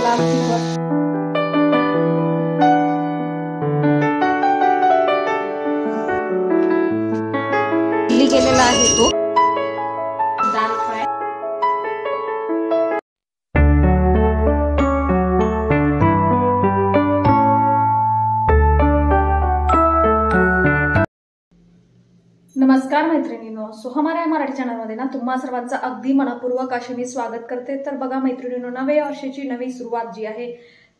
लाल तिखट, केलेला आहे तो दाल फ्राय। नमस्कार मैत्रिणींनो, सोहमारा या मराठी चॅनलमध्ये ना तुम्हा सर्वांचं अगदी मनपूर्वक असे मी स्वागत करते। तर बघा मैत्रिणींनो, नव्या वर्षाची नवी सुरुवात जी आहे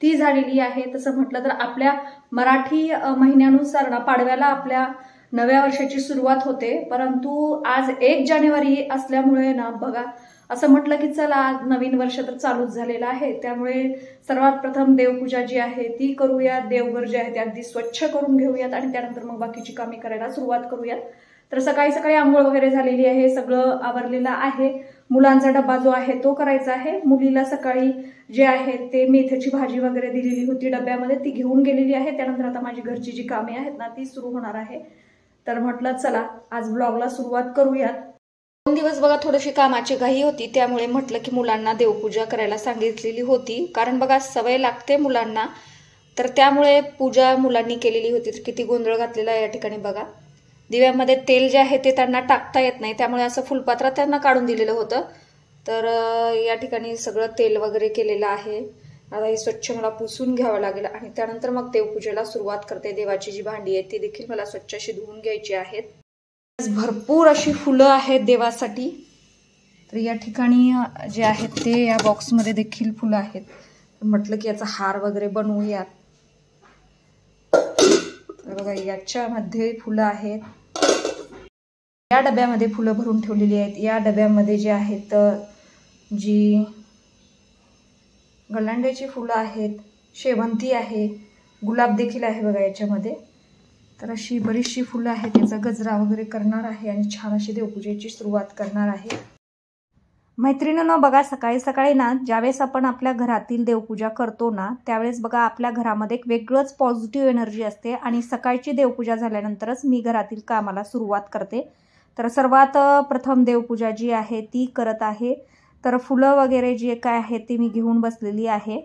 ती झालेली आहे। तसं म्हटलं तर आपल्या मराठी महिन्यानुसार ना पाडव्याला आपल्या नव्या वर्षाची सुरुवात होते, परंतु आज 1 जानेवारी असल्यामुळे ना बघा असं म्हटलं की चला आज नवीन वर्ष तर चालूच झालेलं आहे, त्यामुळे सर्वात प्रथम देवपूजा जी आहे ती करूयात। देवघर जे आहे ते अगदी स्वच्छ करून घेऊयात आणि त्यानंतर मग बाकीची कामे करायला सुरुवात करूयात। तर सकाळी सकाळी आंघोळ वगैरे झालेली आहे, सगळं आवरलेलं आहे। मुलांचा डब्बा जो आहे तो करायचा आहे। मुलीला सकाळी जे आहे ते मेथीची भाजी वगैरे दिलेली होती डब्यामध्ये, ती घेऊन गेलेली आहे। त्यानंतर आता माझी घरची जी कामे आहेत ना ती सुरू होणार आहे। तर म्हटलं चला आज ब्लॉगला सुरुवात करूयात। 2 दिवस बघा थोडीशी कामाची घाई होती, त्यामुळे म्हटलं की मुलांना देवपूजा करायला सांगितलेली होती, कारण बघा सवय लागते मुलांना, तर त्यामुळे पूजा मुलांनी केलेली होती। किती गोंधळ घातलेला आहे या ठिकाणी बघा। दिव्यामध्ये तेल जे आहे ते त्यांना टाकता येत नाही, त्यामुळे असं फुलपात्र त्यांना काढून दिलेलं होतं। तर या ठिकाणी सगळं तेल वगैरे केलेलं आहे। आता हे स्वच्छ मला पुसून घ्यावं लागेल आणि त्यानंतर मग देवपूजेला सुरुवात करते। देवाची जी भांडी आहे ती देखील मला स्वच्छ अशी धुवून घ्यायची आहेत। भरपूर अशी फुलं आहेत देवासाठी, तर या ठिकाणी जे आहेत ते या बॉक्समध्ये देखील फुलं आहेत। म्हटलं की याचा हार वगैरे बनवूयात। तर बघा याच्यामध्ये फुलं आहेत, या डब्यामध्ये फुलं भरून ठेवलेली आहेत। या डब्यामध्ये जे आहेत जी गलांड्याची फुलं आहेत, शेवंती आहे, गुलाब देखील आहे बघा याच्यामध्ये। तर अशी बरीचशी फुलं आहेत, त्याचा गजरा वगैरे करणार आहे आणि छान अशी देवपूजेची सुरुवात करणार आहे। मैत्रिणींनो बघा सकाळी सकाळी ना ज्यावेळेस आपण आपल्या घरातील देवपूजा करतो ना त्यावेळेस बघा आपल्या घरामध्ये एक वेगळंच पॉझिटिव्ह एनर्जी असते आणि सकाळची देवपूजा झाल्यानंतरच मी घरातील कामाला सुरुवात करते। तर सर्वात प्रथम देवपूजा जी आहे ती करत आहे। तर फुलं वगैरे जे काय आहे ते मी घेऊन बसलेली आहे।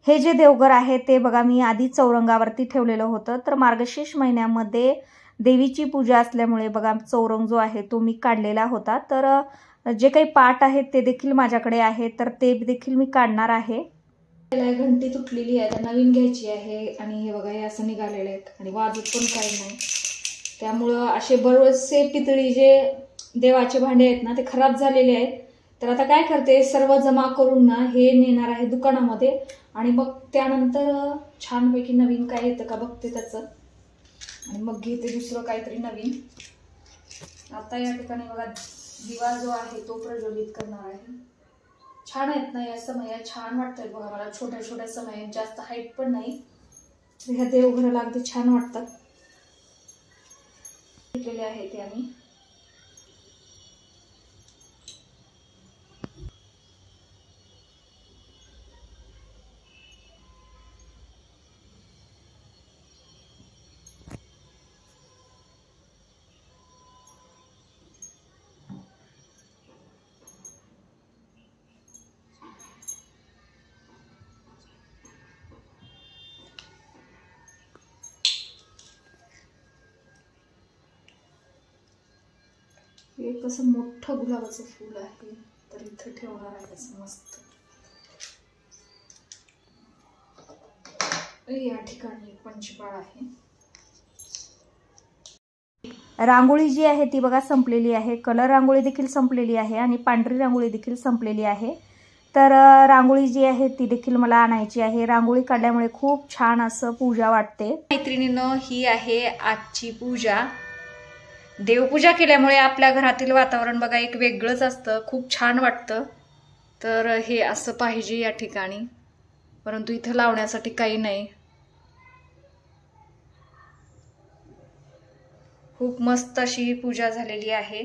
हे जे देवघर आहे ते बघा मी आधी चौरंगावरती ठेवलेलं होतं। तर मार्गशीर्ष महिन्यामध्ये देवीची पूजा असल्यामुळे बघा चौरंग जो आहे तो मी काढलेला होता। तर जे काही पाट आहेत ते देखील माझ्याकडे आहे, तर ते देखील मी काढणार आहे। घंटी तुटलेली आहे, नवीन घ्यायची आहे आणि हे बघा हे असं निघालेलं आहे आणि वाजत पण काही नाही, त्यामुळं असे बरेचसे पितळी जे देवाचे भांडे आहेत ना ते खराब झालेले आहेत। तर आता काय करते, सर्व जमा करून ना हे नेणार आहे दुकानामध्ये आणि मग त्यानंतर छानपैकी नवीन काय येतं का बघते त्याचं आणि मग घेते दुसरं काहीतरी नवीन। आता या ठिकाणी बघा दिवा जो आहे तो प्रज्वलित करणार आहे। छान आहेत ना या समया, छान वाटतंय बघा मला। छोट्या छोट्या समया, जास्त हाईट पण नाही, ह्या देवघराला अगदी छान वाटतात। घेतलेले आहे ते आम्ही। एक असं मोठं गुलाबाचं फूल आहे, तर इथे ठेवणार आहे असं मस्त। या ठिकाणी पंचपाळ आहे। रांगोळी जी आहे ती बघा संपलेली आहे, कलर रांगोळी देखील संपलेली आहे आणि पांढरी रांगोळी देखील संपलेली आहे। तर रांगोळी जी आहे ती देखील मला आणायची आहे। रांगोळी काढल्यामुळे खूप छान असं पूजा वाटते। मैत्रिणींनो ही आहे आजची पूजा। देवपूजा केल्यामुळे आपल्या घरातील वातावरण बघा एक वेगळंच असतं, खूप छान वाटतं। तर हे असं पाहिजे या ठिकाणी, परंतु इथं लावण्यासाठी काही नाही। खूप मस्त अशी पूजा झालेली आहे।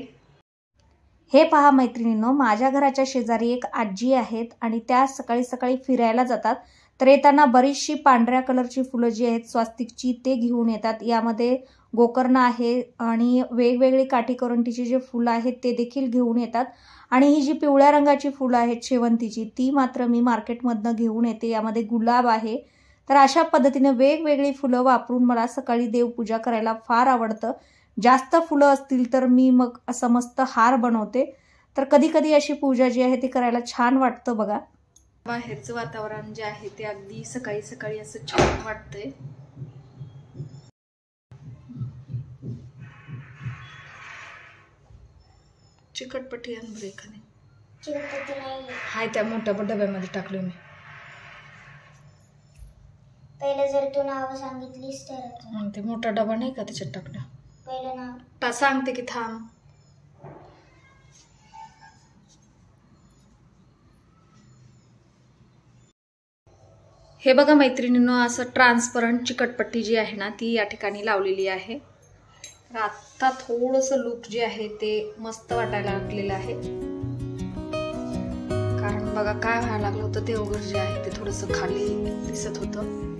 हे पहा मैत्रिणींनो, माझ्या घराच्या शेजारी एक आजी आहेत आणि त्या सकाळी सकाळी फिरायला जातात। तर येताना बरीचशी पांढऱ्या कलरची फुलं जी आहेत स्वास्तिकची ते घेऊन येतात. यामध्ये गोकर्ण आहे आणि वेगवेगळी काठी करवंटीची जे फुलं आहेत ते देखील घेऊन येतात. आणि ही जी पिवळ्या रंगाची फुलं आहेत शेवंतीची ती मात्र मी मार्केटमधनं घेऊन येते. यामध्ये गुलाब आहे. तर अशा पद्धतीने वेगवेगळी फुलं वापरून मला सकाळी देवपूजा करायला फार आवडतं. जास्त फुलं असतील तर मी मग असं मस्त हार बनवते. तर कधी कधी अशी पूजा जी आहे ती करायला छान वाटतं बघा. बाहेरचं वातावरण जे आहे ते अगदी सकाळी सकाळी असं छान वाटतंय. चिकटपट्टी आण बरं एखादी. चिकटपट्टी नाही हाय त्या मोठ्या डब्यामध्ये टाकलोय मी. पहिले जर तू नाव सांगितलीस तर ते मोठा डबा नाही का त्याच्यात टाकलं. पहिलं नाव सांगते की थांब. हे बघा मैत्रिणींनो, असं ट्रान्सपरंट चिकटपट्टी जी आहे ना ती या ठिकाणी लावलेली आहे. आता थोडंसं लुक जे आहे ते मस्त वाटायला लागलेलं आहे. कारण बघा काय व्हायला लागलं होतं, देवघर जे आहे ते थोडंसं खाली दिसत होतं.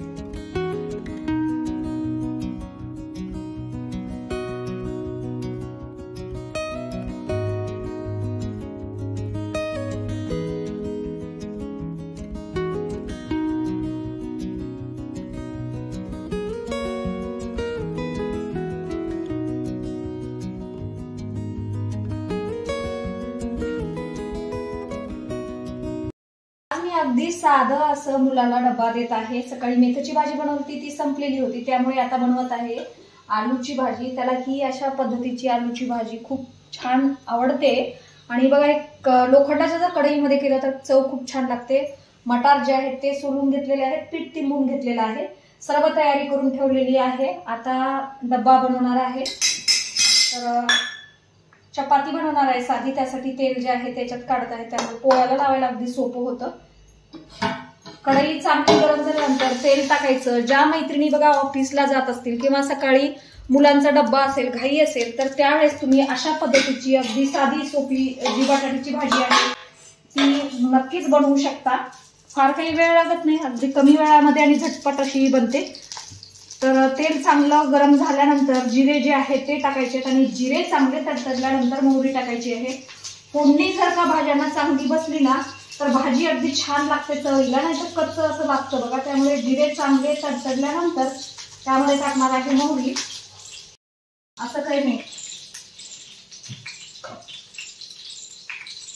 अगदी साधं असं मुलाला डबा देत आहे. सकाळी मेथीची भाजी बनवली ती संपलेली होती, त्यामुळे आता बनवत आहे आलूची भाजी. त्याला ही अशा पद्धतीची आलूची भाजी खूप छान आवडते. आणि बघा एक लोखंडाच्या जर कढईमध्ये केलं तर चव खूप छान लागते. मटार जे आहेत ते सोलून घेतलेले आहेत, पीठ तिंबून घेतलेलं आहे, सर्व तयारी करून ठेवलेली आहे. आता डब्बा बनवणार आहे. तर चपाती बनवणार आहे साधी, त्यासाठी तेल जे आहे त्याच्यात काढत आहे, त्यामुळे पोळ्याला लावायला अगदी सोपं होतं. कढई चांगली गरम झाल्यानंतर तेल टाकायचं. ज्या मैत्रिणी बघा ऑफिसला जात असतील किंवा सकाळी मुलांचा डब्बा असेल, घाई असेल, तर त्यावेळेस तुम्ही अशा पद्धतीची अगदी साधी सोपी जी बटाट्याची भाजी आहे ती नक्कीच बनवू शकता. फार काही वेळ लागत नाही, अगदी कमी वेळामध्ये आणि झटपट अशी बनते. तर तेल चांगलं गरम झाल्यानंतर जिरे जे आहे ते टाकायचे आणि जिरे चांगले तडतडल्यानंतर मोहरी टाकायची आहे. फोडणी जर का भाज्यांना चांगली बसली ना तर भाजी अगदी छान लागते चवीला, नाही तर कच्चं असं लागतं बघा. त्यामुळे जिरे चांगले तडतडल्यानंतर त्यामध्ये टाकणार आहे मोहरी. असं काही नाही,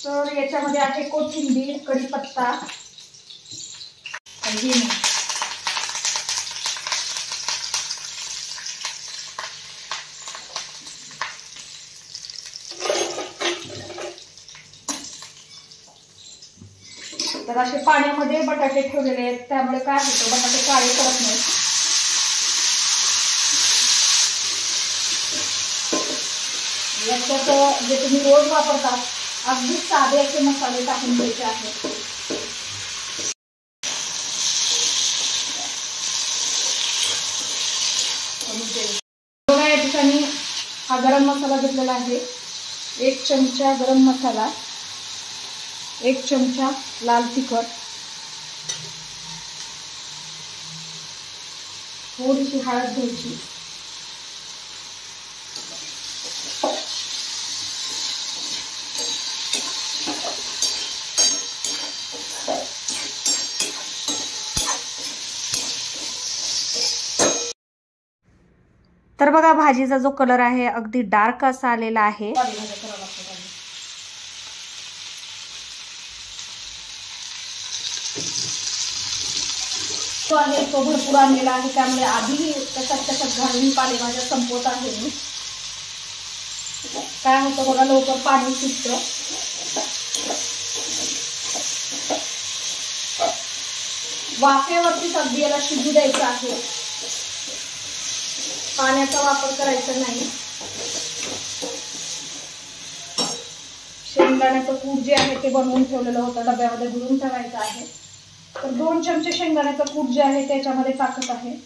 तर याच्यामध्ये आहे कोथिंबीर, कढीपत्ता, तर असे पाण्यामध्ये बटाटे ठेवलेले आहेत, त्यामुळे काय होतं बटाटे काळे पडत नाहीत. याच्यात जे तुम्ही रोज वापरतात अगदी साधे असे मसाले टाकून द्यायचे आहेत. बघा या ठिकाणी हा गरम मसाला घेतलेला आहे. 1 चमचा गरम मसाला, 1 चमचा लाल तिखट, थोडीशी हळद घ्यायची, तर बघा भाजीचा जो कलर आहे अगदी डार्क असा आलेला आहे. तो आहे तो भरपूर आणलेला आहे, त्यामुळे आधी त्याच्यात घालून पालेभाज्या संपवत आहे मी. काय होतं बघा लवकर पाणी सुटतं. वाफेवरतीच अगदी याला शिजू द्यायचं आहे, पाण्याचा वापर करायचा नाही. शेंगदाण्याचं कूट जे आहे ते बनवून ठेवलेलं होतं, डब्यामध्ये भरून ठेवायचं आहे. तर 2 चमचे शेंगदाण्याचं कूट जे आहे त्याच्यामध्ये टाकत आहे.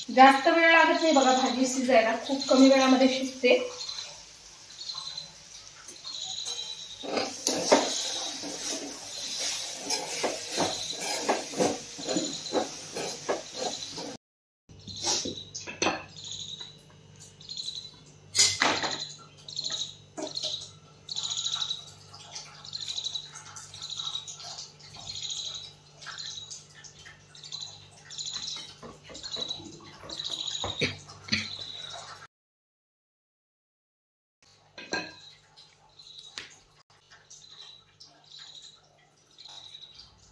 जास्त वेळ लागत नाही बघा भाजी शिजायला, खूप कमी वेळामध्ये शिजते.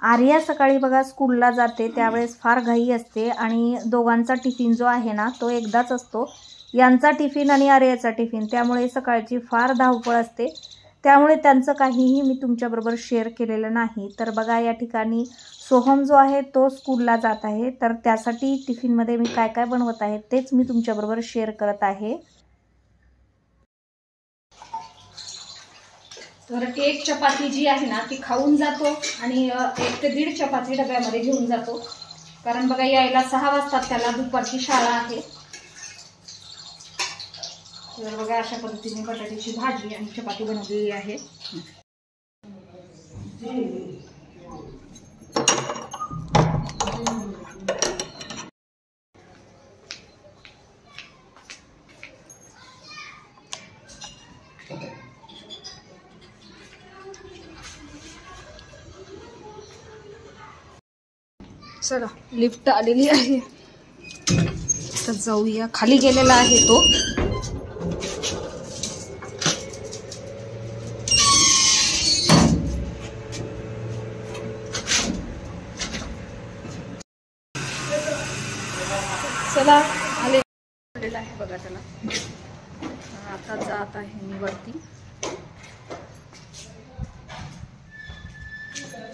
आर्या सकाळी बघा स्कूलला जाते, त्यावेळेस फार घाई असते आणि दोघांचा टिफिन जो आहे ना तो एकदाच असतो, यांचा टिफिन आणि आर्याचा टिफिन. त्यामुळे सकाळची फार धावपळ असते, त्यामुळे त्यांचं काहीही मी तुमच्याबरोबर शेअर केलेलं नाही. तर बघा या ठिकाणी सोहम जो आहे तो स्कूलला जात आहे, तर त्यासाठी टिफिनमध्ये मी काय काय बनवत आहे तेच मी तुमच्याबरोबर शेअर करत आहे. तर एक चपाती जी आहे ना ती खाऊन जातो आणि 1 ते 1.5 चपाती डब्यामध्ये घेऊन जातो, कारण बघा यायला 6 वाजतात, त्याला दुपारची शाळा आहे. तर बघा अशा पद्धतीने बटाट्याची भाजी आणि चपाती बनवलेली आहे. चला लिफ्ट आलेली आहे, तर जाऊया. खाली गेलेला आहे तो. चला आलेला आहे बघा त्याला. आता जात आहे मी वरती.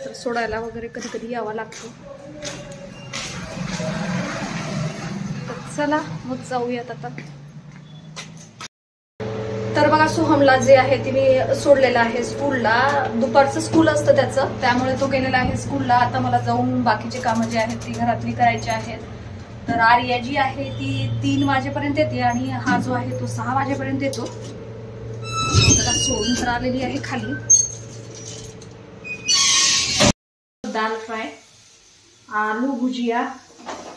तर सोडायला वगैरे कधी कधी यावं लागतं. तर चला मग जाऊयात आता. तर बघा सोहमला जे आहे ते मी सोडलेलं आहे स्कूलला. दुपारचं स्कूल असतं त्याचं, त्यामुळे तो गेलेला आहे स्कूलला. आता मला जाऊन बाकीचे कामं जे आहेत ती घरातली करायची आहेत. तर आर्या जी आहे ती 3 वाजेपर्यंत येते आणि हा जो आहे तो 6 वाजेपर्यंत येतो. त्याला सोडून तर आलेली आहे खाली. दाल फ्राय, आलू भुजिया.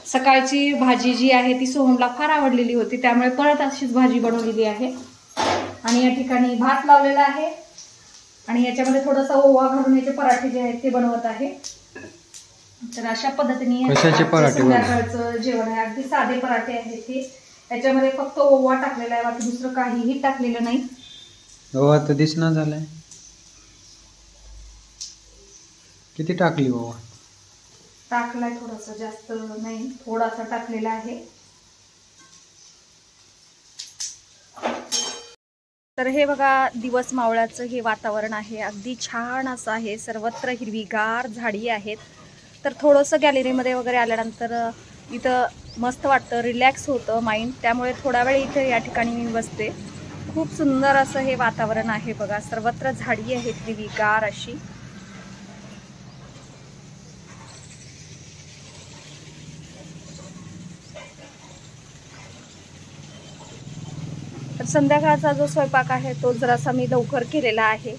सकाळची भाजी जी आहे ती सोहमला फार आवडलेली होती, त्यामुळे परत अशीच भाजी बनवलेली आहे. आणि या ठिकाणी भात लावलेला आहे आणि याच्यामध्ये थोडासा ओवा घालून याचे पराठे जे आहेत ते बनवत आहे. तर अशा पद्धतीने संध्याकाळचं जेवण आहे. अगदी साधे पराठे आहेत ते. याच्यामध्ये फक्त ओवा टाकलेला आहे, बाकी दुसरं काहीही टाकलेलं नाही. ओवा तर दिसना झालाय. किती टाकली ओवा? टाकलाय थोडासा, जास्त नाही, थोडासा टाकलेला आहे. तर हे बघा दिवस मावळ्याचं हे वातावरण आहे, अगदी छान असं आहे. सर्वत्र हिरवीगार झाडी आहेत. तर थोडंसं गॅलरीमध्ये वगैरे आल्यानंतर इथं मस्त वाटतं, रिलॅक्स होतं माइंड. त्यामुळे थोडा वेळ इथे या ठिकाणी मी बसते. खूप सुंदर असं हे वातावरण आहे बघा. सर्वत्र झाडी आहे हिरवीगार अशी. तर संध्याकाळचा जो स्वयंपाक आहे तो जरासा मी लवकर केलेला आहे.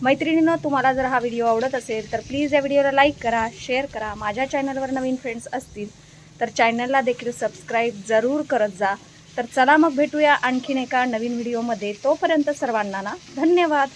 मैत्रिणींनो, तुम्हाला जर हा व्हिडिओ आवडत असेल तर प्लीज या व्हिडिओला लाईक करा, शेअर करा. माझ्या चॅनलवर नवीन फ्रेंड्स असतील तर चॅनलला देखील सबस्क्राईब जरूर करत जा. तर चला मग भेटूया आणखीन एका नवीन व्हिडिओमध्ये. तोपर्यंत सर्वांना धन्यवाद.